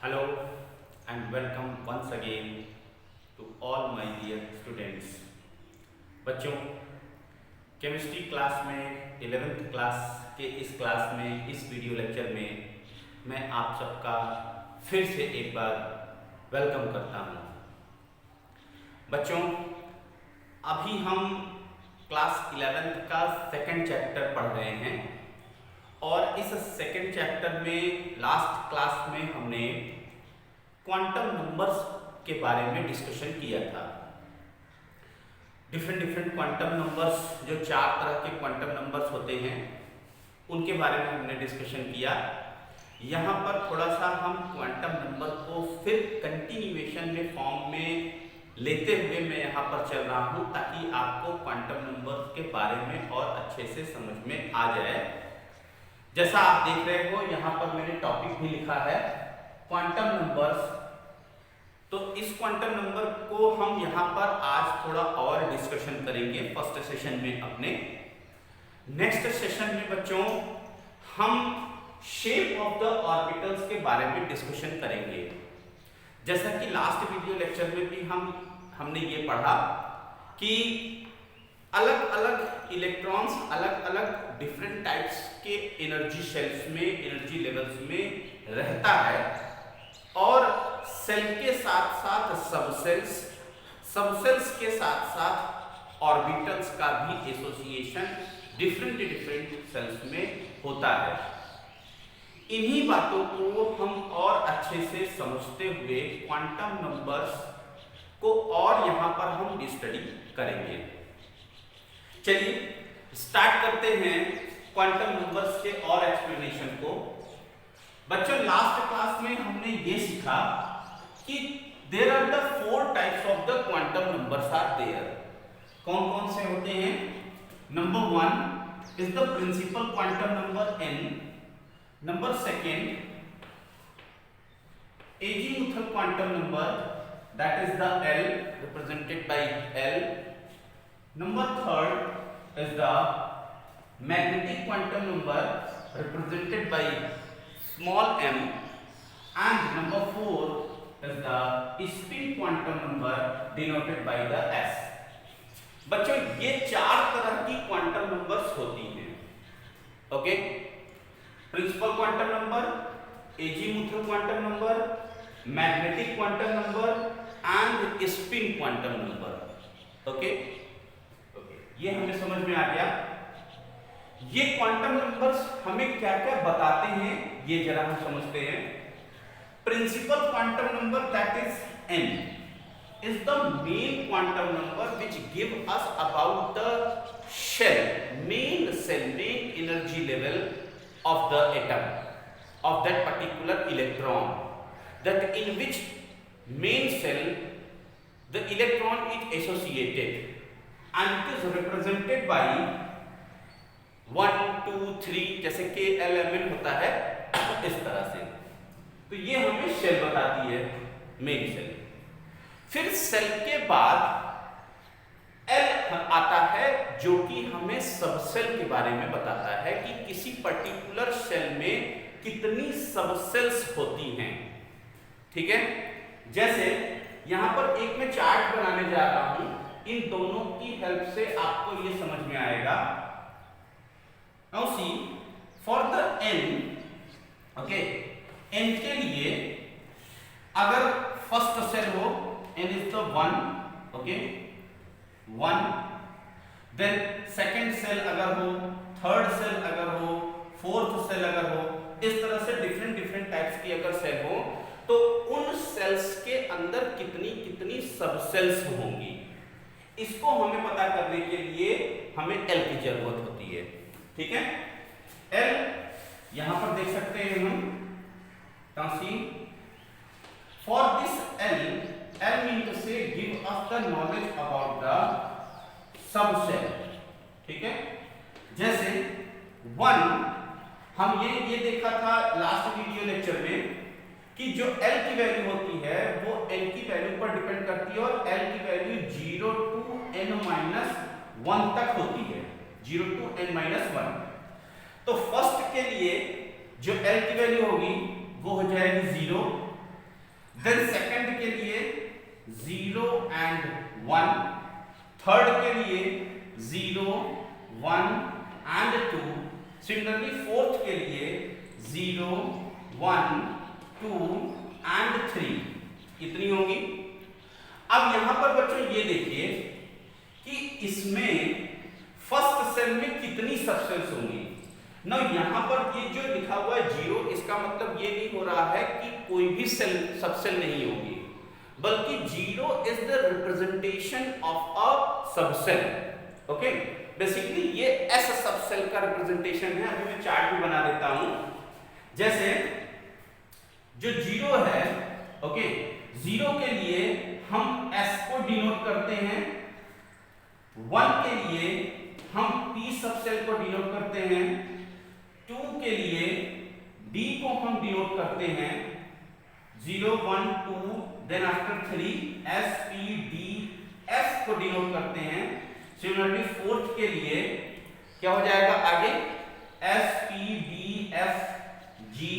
Hello and welcome once again to all my dear students. बच्चों, chemistry class में 11th class के इस class में इस वीडियो लेक्चर में मैं आप सबका फिर से एक बार वेलकम करता हूँ। बच्चों, अभी हम क्लास 11th का सेकंड चैप्टर पढ़ रहे हैं और इस सेकंड चैप्टर में लास्ट क्लास में हमने क्वांटम नंबर्स के बारे में डिस्कशन किया था। डिफरेंट क्वांटम नंबर्स, जो 4 तरह के क्वांटम नंबर्स होते हैं, उनके बारे में हमने डिस्कशन किया। यहाँ पर थोड़ा सा हम क्वांटम नंबर को फिर कंटिन्यूएशन में फॉर्म में लेते हुए मैं यहाँ पर चल रहा हूँ ताकि आपको क्वांटम नंबर्स के बारे में और अच्छे से समझ में आ जाए। जैसा आप देख रहे हो, यहाँ पर मैंने टॉपिक भी लिखा है क्वांटम नंबर्स। तो इस क्वांटम नंबर को हम यहाँ पर आज थोड़ा और डिस्कशन करेंगे फर्स्ट सेशन में अपने। नेक्स्ट सेशन में बच्चों हम शेप ऑफ द ऑर्बिटल्स के बारे में डिस्कशन करेंगे। जैसा कि लास्ट वीडियो लेक्चर में भी हमने ये पढ़ा कि अलग अलग इलेक्ट्रॉन्स अलग अलग डिफरेंट टाइप्स के एनर्जी शेल्स में, एनर्जी लेवल्स में रहता है और सेल के साथ साथ सबसेल्स के साथ साथ ऑर्बिटल्स का भी एसोसिएशन डिफरेंट सेल्स में होता है। इन्हीं बातों को हम और अच्छे से समझते हुए क्वांटम नंबर्स को और यहाँ पर हम स्टडी करेंगे। चलिए स्टार्ट करते हैं क्वांटम नंबर्स के और एक्सप्लेनेशन को। बच्चों, लास्ट क्लास में हमने ये सीखा कि there are the 4 types of the quantum numbers are there. कौन कौन से होते हैं? Number 1 is the principal quantum number n। Number 2 azimuthal quantum number, that is the l, represented by l। Number 3 is the magnetic quantum number, represented by small m, and number 4 is the spin quantum number, denoted by the s। बच्चों, ये 4 तरह की quantum numbers होती हैं। Okay, principal quantum number, azimuthal quantum number, magnetic quantum number and spin quantum number. Okay, ये हमें समझ में आ गया। ये क्वांटम नंबर्स हमें क्या क्या बताते हैं, ये जरा हम समझते हैं। Principal quantum number, that is n, is the main quantum number which give us about the main energy level of the atom of that particular electron, that in which main shell the electron is associated and it is represented by 1 2 3, जैसे के L M N होता है इस तरह से। तो ये हमें सेल बताती है, मेन सेल। फिर सेल के बाद एल आता है जो कि हमें सबसेल के बारे में बताता है कि किसी पर्टिकुलर सेल में कितनी सबसेल्स होती हैं। ठीक है, जैसे यहां पर एक मैं चार्ट बनाने जा रहा हूं, इन दोनों की हेल्प से आपको ये समझ में आएगा। Now see, for the n, okay, n के लिए अगर फर्स्ट सेल हो, n is the 1, okay 1, then second shell अगर हो, थर्ड सेल अगर हो, फोर्थ सेल अगर हो, इस तरह से डिफरेंट टाइप्स की अगर सेल हो तो उन सेल्स के अंदर कितनी सबसेल्स होंगी, इसको हमें पता करने के लिए हमें L की जरूरत होती है। ठीक है, L यहां पर देख सकते हैं हम, for this L mean to say give us the knowledge about the subshell. ठीक है, जैसे 1 हम ये देखा था लास्ट वीडियो लेक्चर में कि जो L की वैल्यू होती है वो L की वैल्यू पर डिपेंड करती है और L की वैल्यू 0 to n-1 तक होती है, 0 to n-1। तो फर्स्ट के लिए जो L की वैल्यू होगी वो हो जाएगी 0, देन सेकंड के लिए 0 एंड 1, थर्ड के लिए 0, 1 एंड 2, सिमिलरली फोर्थ के लिए 0, 1, 2 एंड 3, कितनी होंगी? अब यहां पर बच्चों ये देखिए कि इसमें फर्स्ट सेल में कितनी सबसेल्स होंगी ना। यहां पर ये जो लिखा हुआ है 0, इसका मतलब ये नहीं हो रहा है कि कोई भी सेल सबसेल नहीं होगी, बल्कि 0 is the representation of a subshell. Okay, basically ये एस सबसेल का रिप्रेजेंटेशन है। अभी मैं चार्ट भी बना देता हूं। जैसे जो 0 है, ओके, 0 के लिए हम s को डिनोट करते हैं, 1 के लिए हम p सबसेल को डिनोट करते हैं, 2 के लिए d को हम डिनोट करते हैं, 0, 1, 2, then after 3 s, p, d, f को डिनोट करते हैं। सिमिलरली फोर्थ के लिए क्या हो जाएगा आगे? s, p, d, f, g।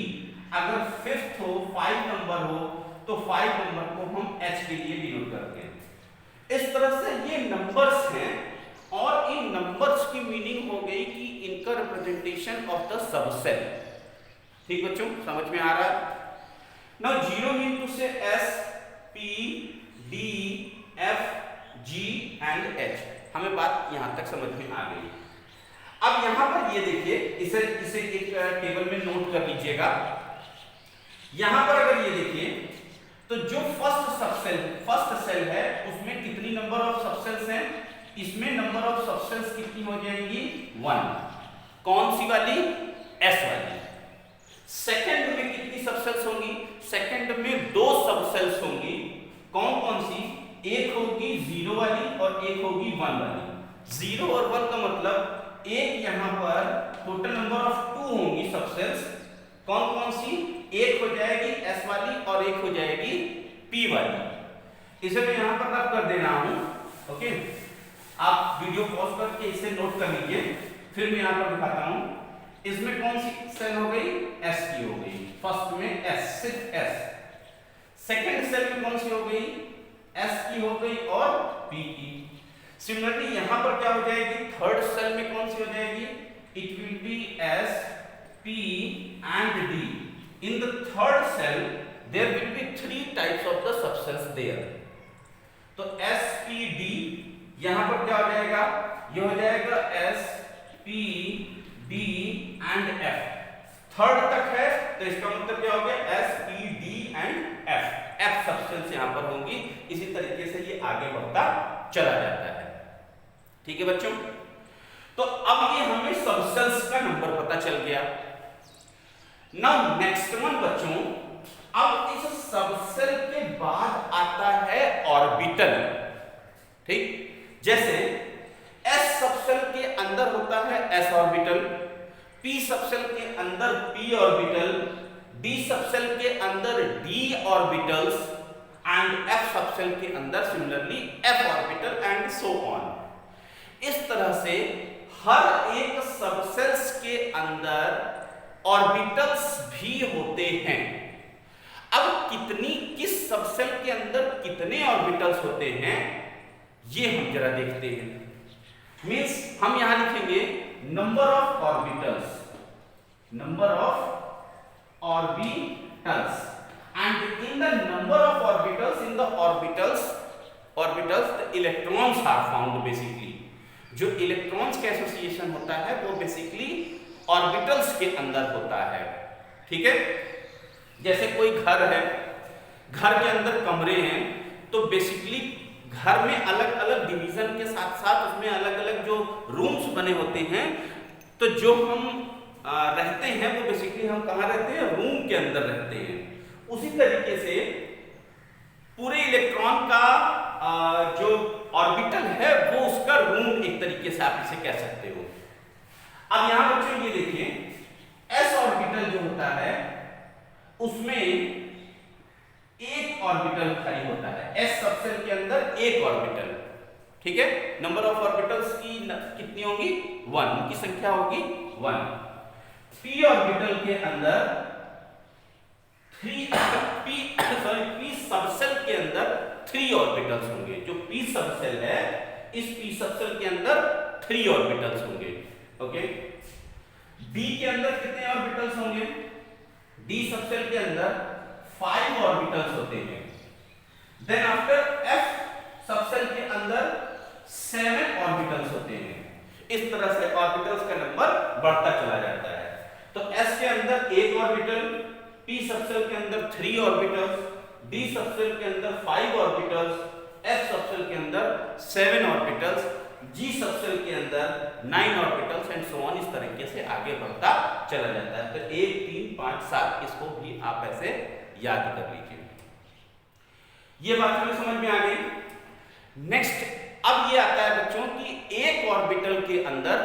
अगर फिफ्थ हो, 5 नंबर हो, तो 5 नंबर को हम h के लिए डिनोट करते हैं। इस तरह से ये नंबर्स हैं और इन नंबर्स की मीनिंग हो गई कि इनका रिप्रेजेंटेशन ऑफ द सबसेल। ठीक बच्चों, समझ में आ रहा है? नाउ 0 मीन टू से s, p, d, f, g and h। हमें बात यहां तक समझ में आ गई। अब यहां पर ये देखिए, इसे एक टेबल में नोट कर लीजिएगा। यहां पर अगर ये देखिए तो जो फर्स्ट सेल है उसमें कितनी नंबर ऑफ सबसेल्स हैं? इसमें नंबर ऑफ सबसेल्स कितनी हो जाएंगी? 1। कौन सी वाली? S वाली। सेकंड में कितनी सबसेल्स होंगी? सेकंड में 2 सबसेल्स होंगी। कौन कौन सी? एक होगी 0 वाली और एक होगी 1 वाली। 0 और 1 का मतलब एक यहां पर टोटल नंबर ऑफ 2 होंगी सबसेल्स। कौन कौन सी? एक हो जाएगी S वाली और एक हो जाएगी P वाली। इसे मैं यहां पर रख कर दे रहा हूं। ओके, आप वीडियो पॉज करके इसे नोट कर लीजिए, फिर मैं यहां पर दिखाता हूं। इसमें कौन सी सेल हो गई? S की हो गई। फर्स्ट में S, सिर्फ S। सेकंड सेल में कौन सी हो गई? S की हो गई और P की। सिमिलरली यहां पर क्या हो जाएगी? थर्ड सेल में कौन सी हो जाएगी? It will be S, P and D. In the third cell there will be 3 types of the substance there. तो S, P, D यहां पर क्या हो जाएगा? ये हो जाएगा S, P, D and F। Third तक है तो इसका मतलब क्या हो गया? S, P, D and F। F subcells यहां पर होंगी। इसी तरीके से ये आगे बढ़ता चला जाता है। ठीक है बच्चों, तो अब ये हमें सबसेल्स का नंबर पता चल गया। नाउ नेक्स्ट वन बच्चों, अब इस सबसेल के बाद आता है ऑर्बिटल। ठीक, जैसे S सबसेल के अंदर होता है S ऑर्बिटल, P सबसेल के अंदर P ऑर्बिटल, D सबसेल के अंदर D orbitals and F subshell के अंदर similarly F orbital and so on. इस तरह से हर एक सबसेल्स के अंदर ऑर्बिटल्स भी होते हैं। अब किस सबसेल के अंदर कितने ऑर्बिटल्स होते हैं ये हम जरा देखते हैं। मींस हम यहां लिखेंगे number of orbitals, number of orbitals and in the number of orbitals, in the orbitals the electrons are found. Basically जो इलेक्ट्रॉन्स का एसोसिएशन होता है वो बेसिकली ऑर्बिटल्स के अंदर होता है। ठीक है, जैसे कोई घर है, घर के अंदर कमरे हैं, तो बेसिकली घर में अलग अलग डिवीजन के साथ साथ उसमें अलग अलग जो रूम्स बने होते हैं, तो जो हम रहते हैं वो बेसिकली हम कहाँ रहते हैं? रूम के अंदर रहते हैं। उसी तरीके से पूरे इलेक्ट्रॉन का जो ऑर्बिटल है वो उसका रूम एक तरीके से आप इसे कह सकते हो। अब यहां बच्चों ये देखिए, S ऑर्बिटल जो होता है उसमें एक ऑर्बिटल खाली होता है। S सबसेल के अंदर एक ऑर्बिटल। ठीक है, नंबर ऑफ ऑर्बिटल्स की कितनी होगी? 1, उनकी संख्या होगी 1। P ऑर्बिटल के अंदर P सबसेल के अंदर 3 ऑर्बिटल्स होंगे। जो p सबसेल है, इस p सबसेल के अंदर 3 ऑर्बिटल्स होंगे। ओके, d के अंदर कितने ऑर्बिटल्स होंगे? d सबसेल के अंदर 5 ऑर्बिटल्स होते हैं। देन आफ्टर f सबसेल के अंदर 7 ऑर्बिटल्स होते हैं। इस तरह से ऑर्बिटल्स का नंबर बढ़ता चला जाता है। तो s के अंदर 1 ऑर्बिटल, p सबसेल के अंदर 3 ऑर्बिटल्स, d सबसेल के अंदर 5 ऑर्बिटल्स, f सबसेल के अंदर 7 ऑर्बिटल्स, g सबसेल के अंदर 9 ऑर्बिटल्स एंड सो ऑन। इस तरीके से आगे बढ़ता चला जाता है। तो 1 3 5 7 इसको भी आप ऐसे याद कर लीजिए। ये बात हमें समझ में आ गई। नेक्स्ट अब ये आता है बच्चों कि एक ऑर्बिटल के अंदर,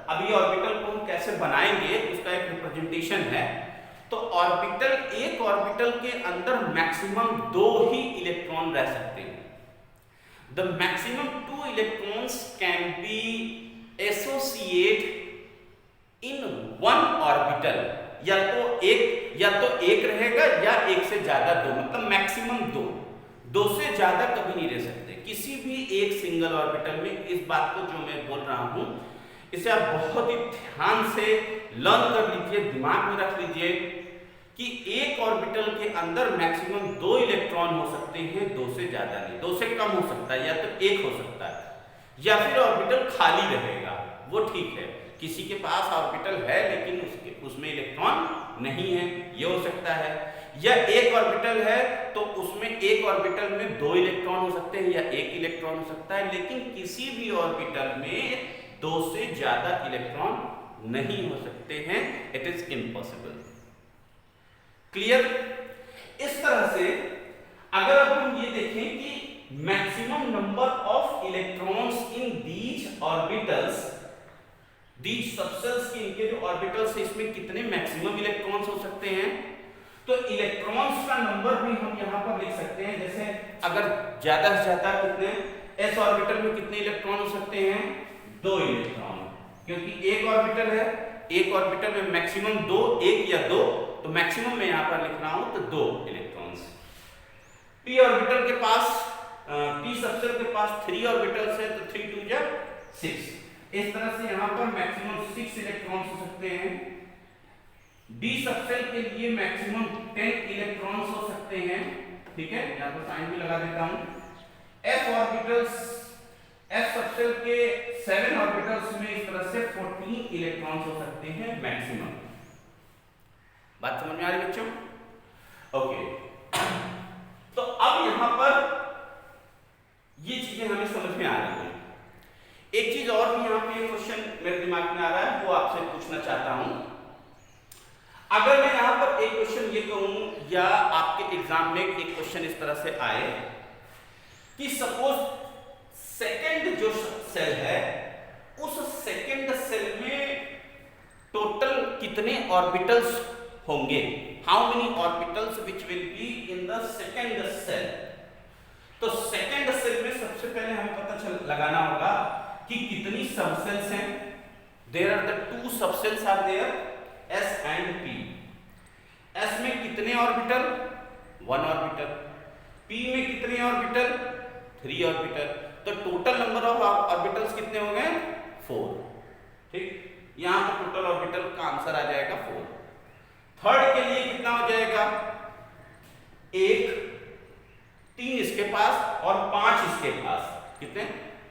अब ये ऑर्बिटल को हम कैसे बनाएंगे उसका एक रिप्रेजेंटेशन है। तो ऑर्बिटल, एक ऑर्बिटल के अंदर मैक्सिमम 2 ही इलेक्ट्रॉन रह सकते हैं। The maximum 2 electrons can be associate in one orbital. या तो एक रहेगा या एक से ज्यादा 2, मतलब मैक्सिमम 2 से ज्यादा कभी नहीं रह सकते किसी भी एक सिंगल ऑर्बिटल में। इस बात को जो मैं बोल रहा हूं इसे आप बहुत ही ध्यान से लर्न कर लीजिए, दिमाग में रख लीजिए कि एक ऑर्बिटल के अंदर मैक्सिमम 2 इलेक्ट्रॉन हो सकते हैं, 2 से ज्यादा नहीं। 2 से कम हो सकता है, या तो 1 हो सकता है, या फिर ऑर्बिटल खाली रहेगा, वो ठीक है। किसी के पास ऑर्बिटल है लेकिन उसमें इलेक्ट्रॉन नहीं है, ये हो सकता है। या एक ऑर्बिटल है तो उसमें एक ऑर्बिटल में 2 इलेक्ट्रॉन हो सकते हैं या 1 इलेक्ट्रॉन हो सकता है, लेकिन किसी भी ऑर्बिटल में 2 से ज्यादा इलेक्ट्रॉन नहीं हो सकते हैं। It is impossible. क्लियर? इस तरह से अगर अब हम ये देखें कि maximum number of electrons in these orbitals, these subcells की इनके जो ऑर्बिटल्स है इसमें कितने मैक्सिमम इलेक्ट्रॉन्स हो सकते हैं, तो इलेक्ट्रॉन्स का नंबर भी हम यहां पर लिख सकते हैं। जैसे अगर ज्यादा से ज्यादा कितने, s ऑर्बिटल में कितने इलेक्ट्रॉन हो सकते हैं? 2 इलेक्ट्रॉन, क्योंकि एक ऑर्बिटल है, एक ऑर्बिटल में मैक्सिमम 2, 1 या 2, तो मैक्सिमम मैं यहां पर लिख रहा हूं तो 2 इलेक्ट्रॉन्स। p ऑर्बिटल के पास, p सबसेल के पास 3 ऑर्बिटल्स है, तो 3 2 जा 6। इस तरह से यहां पर मैक्सिमम 6 इलेक्ट्रॉन्स हो सकते हैं। d सबसेल के लिए मैक्सिमम 10 इलेक्ट्रॉन्स हो सकते हैं। ठीक है, यहां पर साइन भी लगा देता हूं। f ऑर्बिटल्स, f सबसेल के 7 ऑर्बिटल्स में इस तरह से 14 इलेक्ट्रॉन्स हो सकते हैं मैक्सिमम। बात समझ में आ रही बच्चों? ओके, तो अब यहां पर ये चीजें हमें समझ में आ रही हैं। एक चीज और भी यहां पे क्वेश्चन मेरे दिमाग में आ रहा है, वो आपसे पूछना चाहता हूं। अगर मैं यहां पर एक क्वेश्चन ये कहूं, या आपके एग्जाम में एक क्वेश्चन इस तरह से आए कि सपोज सेकंड जो सेल है, उस सेकंड सेल में टोटल कितने ऑर्बिटल्स होंगे, how many orbitals which will be in the second shell. तो सेकंड सेल में सबसे पहले हमें पता लगाना होगा कि कितनी सबसेल्स हैं। There are the 2 subshells are there, s and p। s में कितने ऑर्बिटल? 1 ऑर्बिटल। p में कितने ऑर्बिटल? 3 ऑर्बिटल। तो टोटल नंबर ऑफ ऑर्बिटल्स कितने हो गए? 4। ठीक, यहां पर टोटल ऑर्बिटल का आंसर आ जाएगा 4। थर्ड के लिए कितना हो जाएगा? 1, 3 इसके पास और 5 इसके पास, कितने?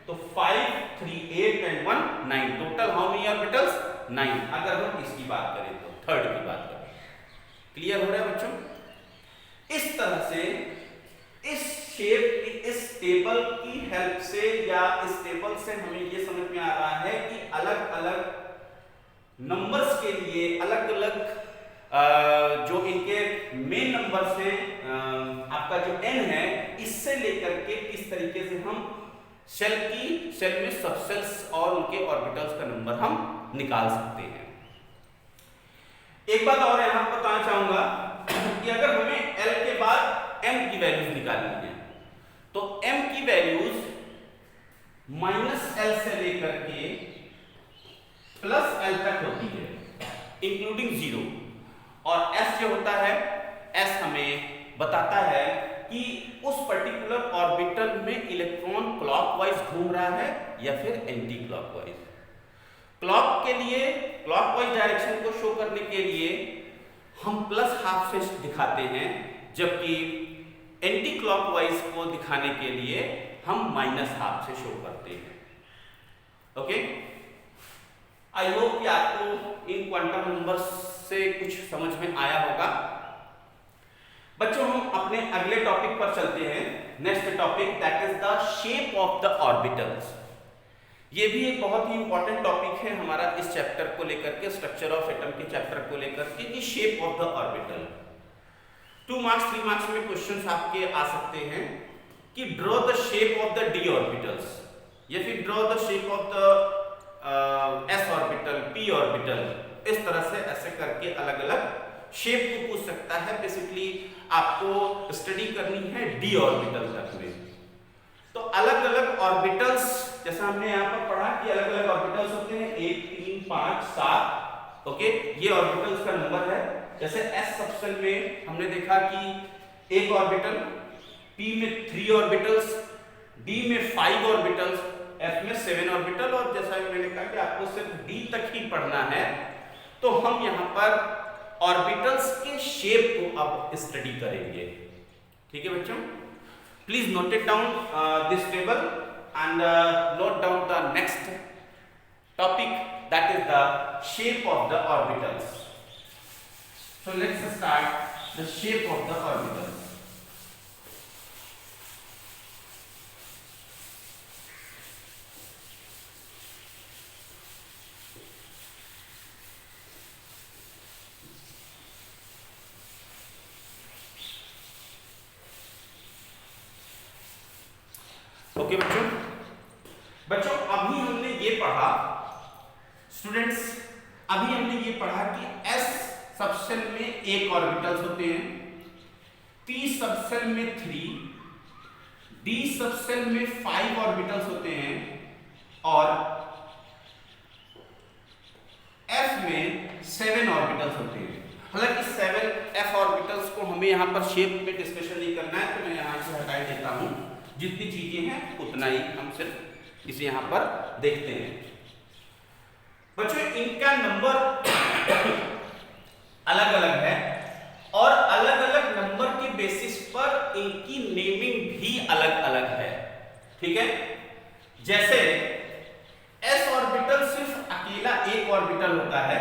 तो 5 3 8 and 1 9। Total how many orbitals? 9। अगर हम इसकी बात करें तो, थर्ड की बात करें। क्लियर हो रहा है बच्चों? इस तरह से इस शेप, इस टेबल की हेल्प से या इस टेबल से हमें ये समझ में आ रहा है कि अलग अलग नंबर्स के लिए अलग अलग जो इनके मेन नंबर्स हैं, आपका जो n है, इससे लेकर के किस तरीके से हम सेल में सबसेल्स और उनके ऑर्बिटल्स का नंबर हम निकाल सकते हैं। एक बात और यहां बताना चाहूंगा कि अगर हमें L के बाद M की वैल्यूज निकालनी है, तो M की वैल्यूज -L से लेकर के +L तक होती है, इंक्लूडिंग 0। और S जो होता है, S हमें बताता है कि उस पर्टिकुलर ऑर्बिटल में इलेक्ट्रॉन क्लॉकवाइज घूम रहा है या फिर एंटी क्लॉकवाइज। क्लॉक के लिए, क्लॉकवाइज डायरेक्शन को शो करने के लिए हम प्लस हाफ से दिखाते हैं, जबकि एंटी क्लॉकवाइज को दिखाने के लिए हम माइनस हाफ से शो करते हैं। ओके, आई होप कि आपको इन क्वांटम नंबर्स से कुछ समझ में आया होगा। बच्चों, हम अपने अगले टॉपिक पर चलते हैं। Next topic that is the shape of the orbitals. ये भी एक बहुत ही इंपॉर्टेंट टॉपिक है हमारा इस चैप्टर को लेकर के, स्ट्रक्चर ऑफ एटम के चैप्टर को लेकर के, कि shape of the orbital. 2 marks 3 marks में क्वेश्चंस आपके आ सकते हैं कि draw the shape of the D orbitals, या फिर draw the shape of the S orbital, P orbital. इस तरह से ऐसे करके अलग अलग शेप को पूछ सकता है। बेसिकली आपको स्टडी करनी है डी ऑर्बिटल तक में। तो अलग अलग ऑर्बिटल्स, जैसा हमने यहाँ पर पढ़ा कि अलग अलग ऑर्बिटल्स होते हैं 1 3 5 7। ओके, ये ऑर्बिटल्स का नंबर है। जैसे एस सबसेल में हमने देखा कि 1 ऑर्बिटल, पी में 3 ऑर्बिटल्स, डी में 5 ऑर्बिटल्स, एफ में 7 ऑर्बिटल। और जैसा मैंने कहा कि आपको सिर्फ डी तक ही पढ़ना है, तो हम यहाँ पर ऑर्बिटल्स के शेप को अब स्टडी करेंगे। ठीक है बच्चों, please note it down this table and note down the next topic that is the shape of the orbitals. So let's start the shape of the orbitals. Okay बच्चों, अभी हमने ये पढ़ा स्टूडेंट्स, अभी हमने ये पढ़ा कि एस सबसेल में 1 ऑर्बिटल्स होते हैं, पी सबसेल में 3, डी सबसेल में 5 ऑर्बिटल्स होते हैं, और एफ में 7 ऑर्बिटल्स होते हैं। हालांकि 7 एफ ऑर्बिटल्स को हमें यहाँ पर शेप में डिस्कशन नहीं करना है, तो मैं यहाँ से हटा देता हूँ। जितनी चीजें हैं उतना ही हम सिर्फ इसे यहां पर देखते हैं। बच्चों, इनका नंबर अलग अलग है और अलग अलग नंबर के बेसिस पर इनकी नेमिंग भी अलग अलग है। ठीक है, जैसे एस ऑर्बिटल सिर्फ अकेला 1 ऑर्बिटल होता है,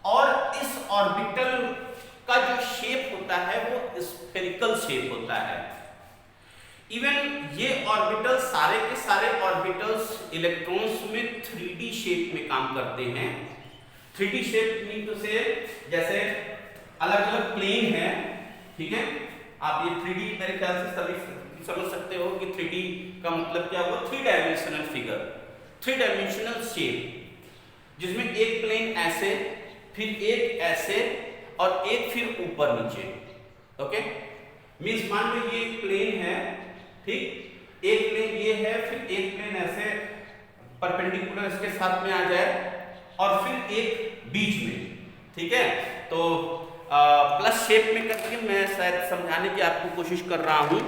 और इस ऑर्बिटल का जो शेप होता है वो स्फेरिकल शेप होता है। इवन ये ऑर्बिटल, सारे के सारे ऑर्बिटल्स इलेक्ट्रॉन्स में 3D शेप में काम करते हैं। 3D शेप मीन टू से जैसे अलग अलग प्लेन है। ठीक है, आप ये 3D मेरे ख्याल से सभी समझ सकते हो कि 3D का मतलब क्या हुआ, 3 डायमेंशनल फिगर, 3 डायमेंशनल शेप, जिसमें एक प्लेन ऐसे, फिर एक ऐसे, और एक फिर ऊपर नीचे। ओके, मीन्स मान लो ये एक प्लेन है, ठीक, एक प्लेन ये है, फिर एक प्लेन ऐसे परपेंडिकुलर इसके साथ में आ जाए, और फिर एक बीच में। ठीक है, तो प्लस शेप में करके मैं शायद समझाने की आपको कोशिश कर रहा हूँ,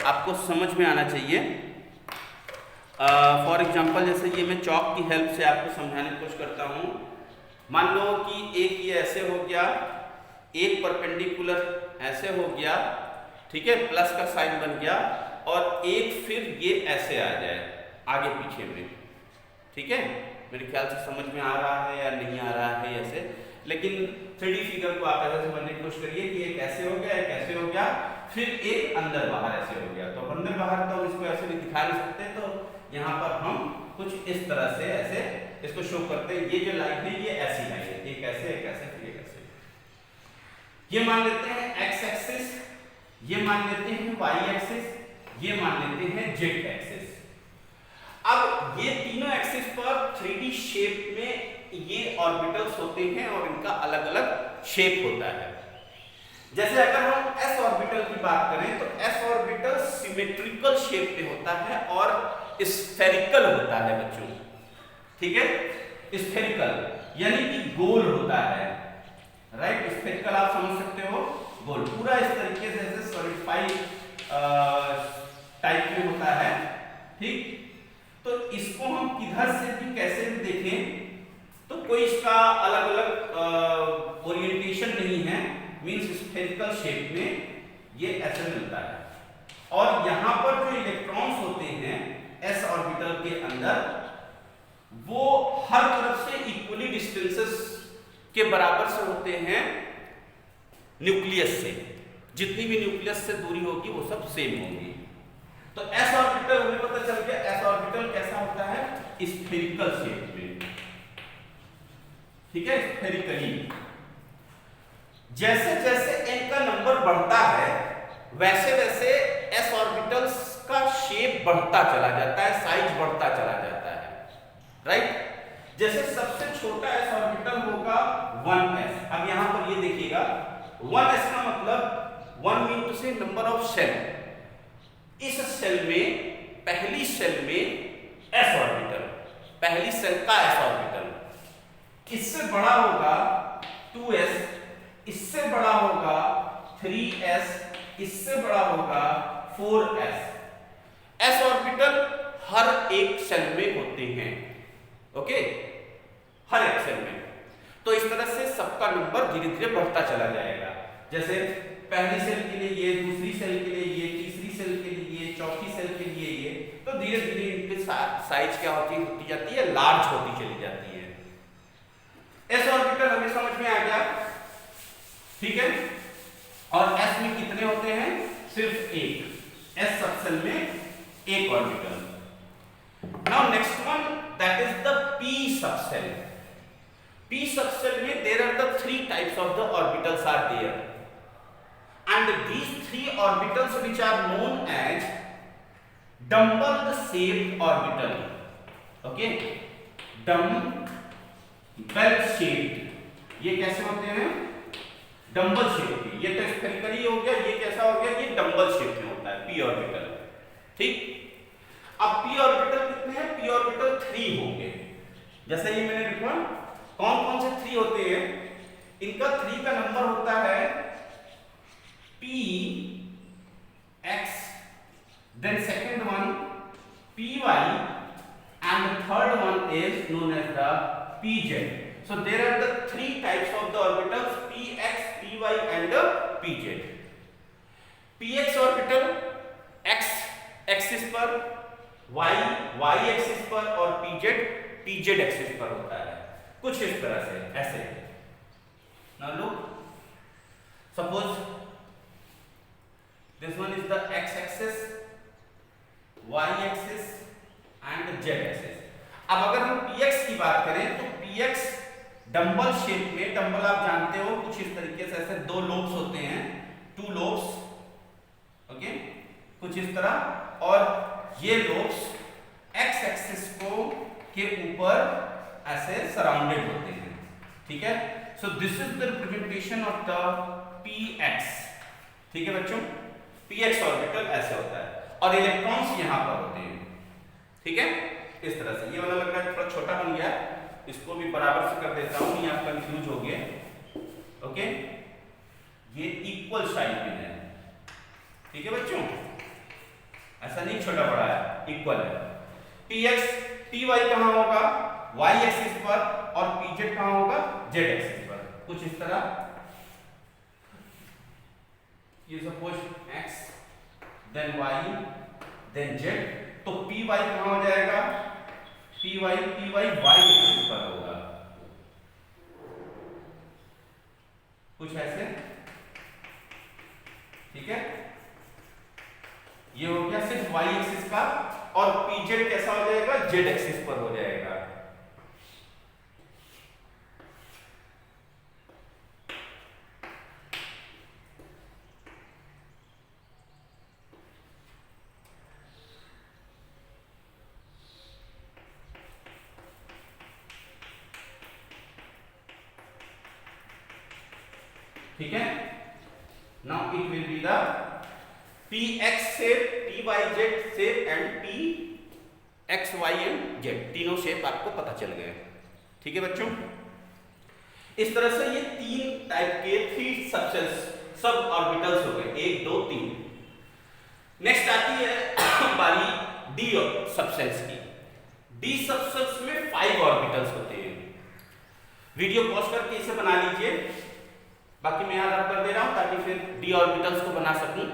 आपको समझ में आना चाहिए। फॉर एग्जांपल, जैसे ये मैं चॉक की हेल्प से आपको समझाने की कोशिश करता हूँ। मान लो कि एक ये ऐसे हो गया, एक परपेंडिकुलर ऐसे हो गया, ठीक है, प्लस का साइन बन गया, और एक फिर ये ऐसे आ जाए आगे पीछे में। ठीक है, मेरे ख्याल से समझ में आ रहा है या नहीं आ रहा है ऐसे, लेकिन 3D फिगर को आप ऐसे समझने की कोशिश करिए कि एक ऐसे हो गया, एक ऐसे हो गया, फिर एक अंदर बाहर ऐसे हो गया। तो अंदर बाहर तो इसको ऐसे नहीं दिखा नहीं सकते, तो यहाँ पर हम कुछ इस तरह से ऐसे इसको शो करते हैं। ये जो लाइन है ये ऐसी लाइन है, एक ऐसे, एक ऐसे, फिर एक ऐसे। ये मान लेते हैं एक्स एक्सिस, ये मान लेते हैं वाई एक्सिस, ये मान लेते हैं जेड एक्सिस। अब ये तीनों एक्सिस पर 3D शेप में ये ऑर्बिटल्स होते हैं और इनका अलग अलग शेप होता है। जैसे अगर हम s ऑर्बिटल की बात करें तो s ऑर्बिटल सिमेट्रिकल शेप में होता है और स्फेरिकल होता है बच्चों। ठीक है, स्फेरिकल यानी कि गोल होता है, राइट। स्फेरिकल आप समझ सकते हो, गोल, पूरा इस तरीके से सॉलिडिफाई टाइप में होता है, ठीक। तो इसको हम किधर से भी कैसे भी देखें तो कोई इसका अलग अलग ओरिएंटेशन नहीं है, मींस स्फेरिकल शेप में ये ऐसे मिलता है। और यहाँ पर जो इलेक्ट्रॉन्स होते हैं s ऑर्बिटल के अंदर, वो हर तरफ से इक्वली डिस्टेंसेस के बराबर से होते हैं न्यूक्लियस से। जितनी भी न्यूक्लियस से दूरी होगी वो सब सेम होगी। तो s ऑर्बिटल हमें पता चल गया, s ऑर्बिटल कैसा होता है, स्फेरिकल शेप में, ठीक है, स्फेरिकली। जैसे जैसे n का नंबर बढ़ता है वैसे वैसे s ऑर्बिटल्स का शेप बढ़ता चला जाता है, साइज बढ़ता चला जाता है, राइट। जैसे सबसे छोटा s ऑर्बिटल होगा 1s। अब यहां पर ये देखिएगा 1s का मतलब 1 मीन टू से नंबर ऑफ शेल। इस सेल में, पहली सेल में s ऑर्बिटल, पहली सेल का s ऑर्बिटल, इससे बड़ा होगा 2s, इससे बड़ा होगा 3s, इससे बड़ा होगा 4s। s ऑर्बिटल हर एक सेल में होते हैं, ओके, हर एक सेल में। तो इस तरह से सबका नंबर धीरे धीरे बढ़ता चला जाएगा। जैसे पहली सेल के लिए ये, दूसरी सेल के लिए ये, तीसरी सेल के लिए ये, चौथी सेल के लिए ये, तो धीरे धीरे इनकी साइज क्या होती जाती है, लार्ज होती चली जाती है। s ऑर्बिटल हमें समझ में आ गया, ठीक है। और s में कितने होते हैं, सिर्फ एक, s सबसेल में एक orbital. Now next one, that is the p subshell. p subshell में there are the 3 types of the orbitals are there, and these 3 orbitals which are known as dumbbell shaped orbital, okay, dumbbell shaped। ये कैसे होते हैं, dumbbell shape के। ये तो spherically हो गया, ये कैसा हो गया, ये डम्बल शेप में होता है p ऑर्बिटल, ठीक। अब p ऑर्बिटल कितने हैं, p ऑर्बिटल 3 होंगे। जैसे ये मैंने लिखा, कौन कौन से 3 होते हैं, इनका 3 का नंबर होता है p x, then second one py, and the third one is known as the pz. So there are the 3 types of the orbitals, px, py and pz. px orbital x axis पर, y axis पर, और pz axis पर होता है, कुछ इस तरह से, ऐसे। Now look, suppose this one is the x axis, y axis and z axis। अब अगर हम px की बात करें तो px डंबल शेप में, डंबल आप जानते हो कुछ इस तरीके से, ऐसे 2 लोब्स होते हैं, 2 लोब्स, ओके, कुछ इस तरह। और ये लोब्स x एक्सिस को के ऊपर ऐसे सराउंडेड होते हैं, ठीक है। So this is the representation of the px, ठीक है बच्चों। px ऑर्बिटल ऐसे होता है और इलेक्ट्रॉन्स यहां पर होते हैं, ठीक है, इस तरह से। ये वाला लग रहा है थोड़ा छोटा बन गया, इसको भी बराबर से कर देता हूं, ये आप कंफ्यूज हो गए, ओके। ये इक्वल साइज में है, ठीक है बच्चों, ऐसा नहीं छोटा बड़ा है, इक्वल है। px py कहां होगा, y एक्सिस पर, और pz कहां होगा, z एक्सिस पर, कुछ इस तरह। ये suppose x then y then z, तो py कहां हो जाएगा, py y एक्सिस पर होगा, कुछ ऐसे, ठीक है। ये हो गया सिर्फ y एक्सिस का, और pz कैसा हो जाएगा, z एक्सिस पर हो जाएगा। ठीक है। Now it will be the px shape, pyz shape and px, y and z, तीनों शेप आपको पता चल गए, ठीक है बच्चों। इस तरह से ये 3 टाइप के 3 सब ऑर्बिटल्स हो गए, 1 2 3। नेक्स्ट आती है बारी डी सबसेल्स की। डी सबसेल्स में 5 ऑर्बिटल्स होते हैं। वीडियो पॉज करके इसे बना लीजिए, बाकी मैं याद कर दे रहा हूं ताकि फिर डी ऑर्बिटल्स को बना सकूं।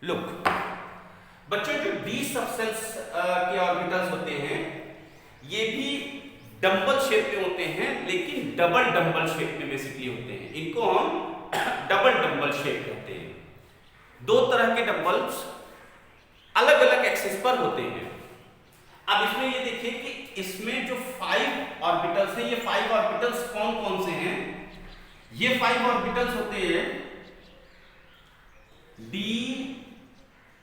लुक बच्चों, जो डी सबसेल्स के ऑर्बिटल्स होते हैं ये भी डंबल शेप में होते हैं, लेकिन डबल डंबल शेप में बेसिकली होते हैं। इनको हम डबल डंबल शेप कहते हैं। 2 तरह के डंबल्स अलग अलग एक्सिस पर होते हैं। अब इसमें ये देखिए कि इसमें जो 5 ऑर्बिटल्स हैं, ये 5 ऑर्बिटल्स कौन कौन से हैं? ये 5 ऑर्बिटल्स होते हैं d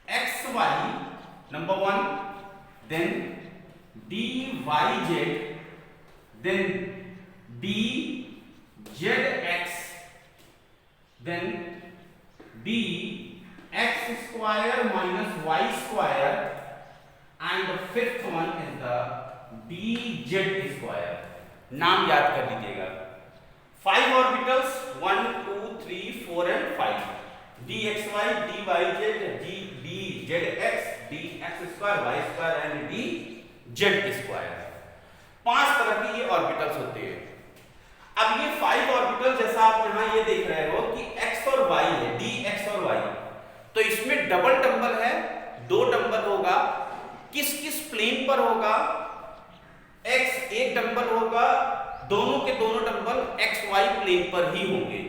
x y number 1, then d y z, then d z x, then d x square minus y square, and the fifth one is the d z square. नाम याद कर लीजिएगा। 5 orbitals 1 2 3 4 and 5, d x y, d y z, d z x, d x square, y square and d z square. 5 तरह के ये orbitals होते हैं। अब ये 5 ऑर्बिटल जैसा आप यहां ये देख रहे हो कि x और y है, डी एक्स और y, तो इसमें डबल डंबल है, 2 डंबल होगा। किस किस प्लेन पर होगा? x एक डंबल होगा, दोनों के दोनों डंबल x y प्लेन पर ही होंगे।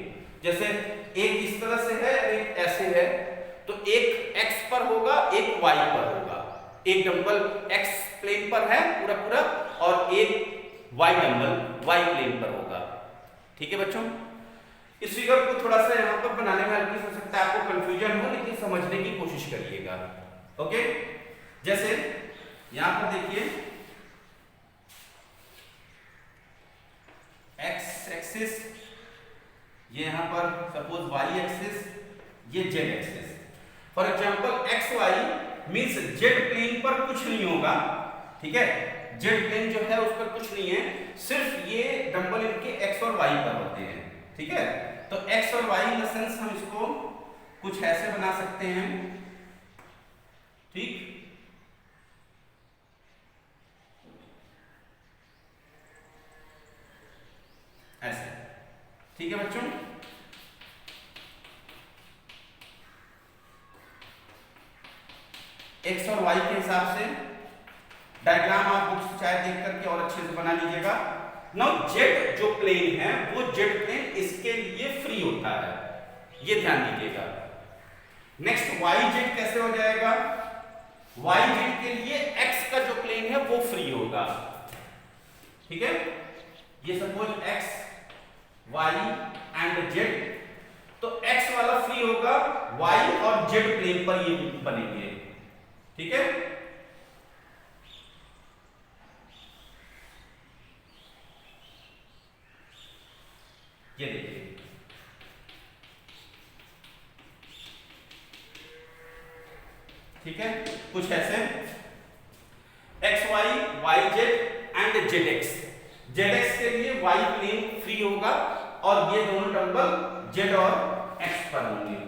जैसे एक इस तरह से है, एक ऐसे है, तो एक x पर होगा, एक y पर होगा। एक डंबल x प्लेन पर है पूरा पूरा, और एक y डंबल y प्लेन पर होगा। ठीक है बच्चों, इस फिगर को थोड़ा सा यहां पर बनाने में हल्की हो सकता है आपको कंफ्यूजन हो, लेकिन समझने की कोशिश करिएगा। ओके, जैसे यहां पर देखिए x एक्सिस, ये यहां पर सपोज y एक्सिस, ये z axis. For example x y means z plane पर कुछ नहीं होगा। ठीक है, जेड प्लेन जो है उस पर कुछ नहीं है, सिर्फ ये डंबल इनके एक्स और वाई पर होते हैं। ठीक है, तो एक्स और वाई इन द सेंस हम इसको कुछ ऐसे बना सकते हैं। ठीक, ऐसे। ठीक है बच्चों, एक्स और वाई के हिसाब से डायग्राम आप बुक्स चाहे देख करके और अच्छे से बना लीजिएगा। नाउ जेड जो प्लेन है वो जेड प्लेन इसके लिए फ्री होता है, ये ध्यान दीजिएगा। नेक्स्ट वाई जेड कैसे हो जाएगा? वाई जेड के लिए एक्स का जो प्लेन है वो फ्री होगा। ठीक है, ये suppose x y and z, तो एक्स वाला फ्री होगा, वाई और जेड प्लेन पर ये बनेंगे। ठीक है, ये देखिए, ठीक है, कुछ ऐसे x y, y z and z x. Z x के लिए वाई प्लेन फ्री होगा और ये दोनों डंबल जेड और एक्स पर होंगे।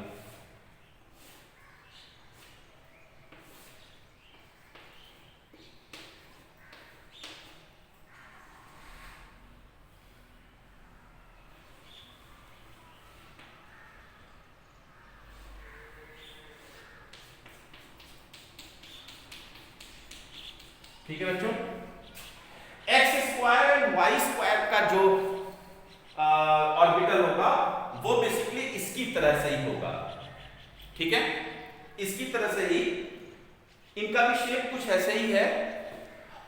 ठीक है बच्चों, x square and y square का जो ऑर्बिटल होगा वो बेसिकली इसकी तरह से ही होगा। ठीक है, इसकी तरह से ही, इनका भी शेप कुछ ऐसे ही है।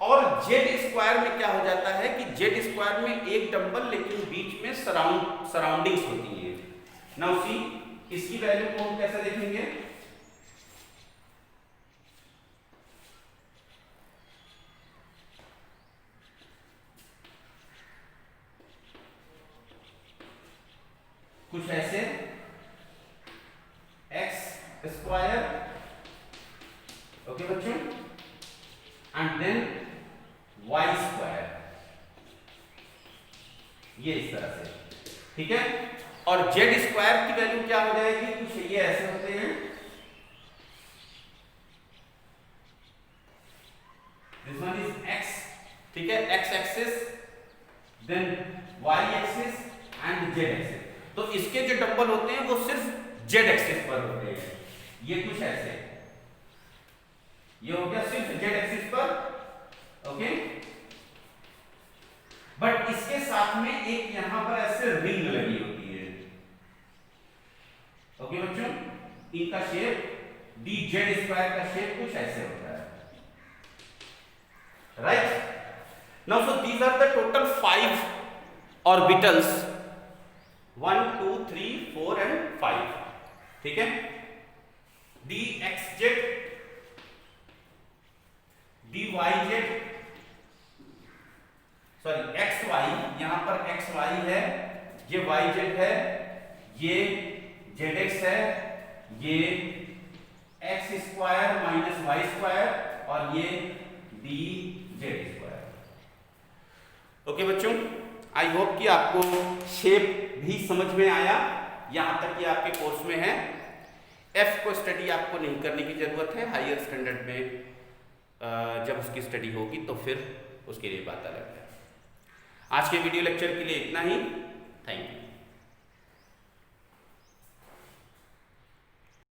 और जेड स्क्वायर में क्या हो जाता है कि जेड स्क्वायर में एक डंबल लेकिन बीच में सराउंडिंग्स होती है। नाउ सी, इसकी वैल्यू को हम कैसे देखेंगे? कुछ ऐसे एक्स स्क्वायर, ओके बच्चों, एंड देन वाई स्क्वायर, ये इस तरह से, ठीक है। और जेड स्क्वायर की वैल्यू क्या हो जाएगी, कुछ ये ऐसे होते हैं, दिस वन इज एक्स, ठीक है, x axis, then y axis and z axis. तो इसके जो डंबल होते हैं वो सिर्फ जेड एक्सिस पर होते हैं, ये कुछ ऐसे, ये हो गया सिर्फ जेड एक्सिस पर, ओके। बट इसके साथ में एक यहां पर ऐसे रिंग लगी होती है, ओके बच्चों, इनका शेप डी जेड स्क्वायर का शेप कुछ ऐसे होता है, right. Now so these are the total 5 orbitals, 1 2 3 4 and 5, ठीक है। D x z, d y z, sorry x y, यहां पर एक्स वाई है, ये वाई जेड है, ये जेड एक्स है, ये x square minus y square, और ये डी जेड स्क्वायर। ओके बच्चों, आई होप कि आपको शेप भी समझ में आया, यहां तक कि आपके कोर्स में है। एफ को स्टडी आपको नहीं करने की जरूरत है, हायर स्टैंडर्ड में जब उसकी स्टडी होगी तो फिर उसके लिए बात अलग है। आज के वीडियो लेक्चर के लिए इतना ही, थैंक यू।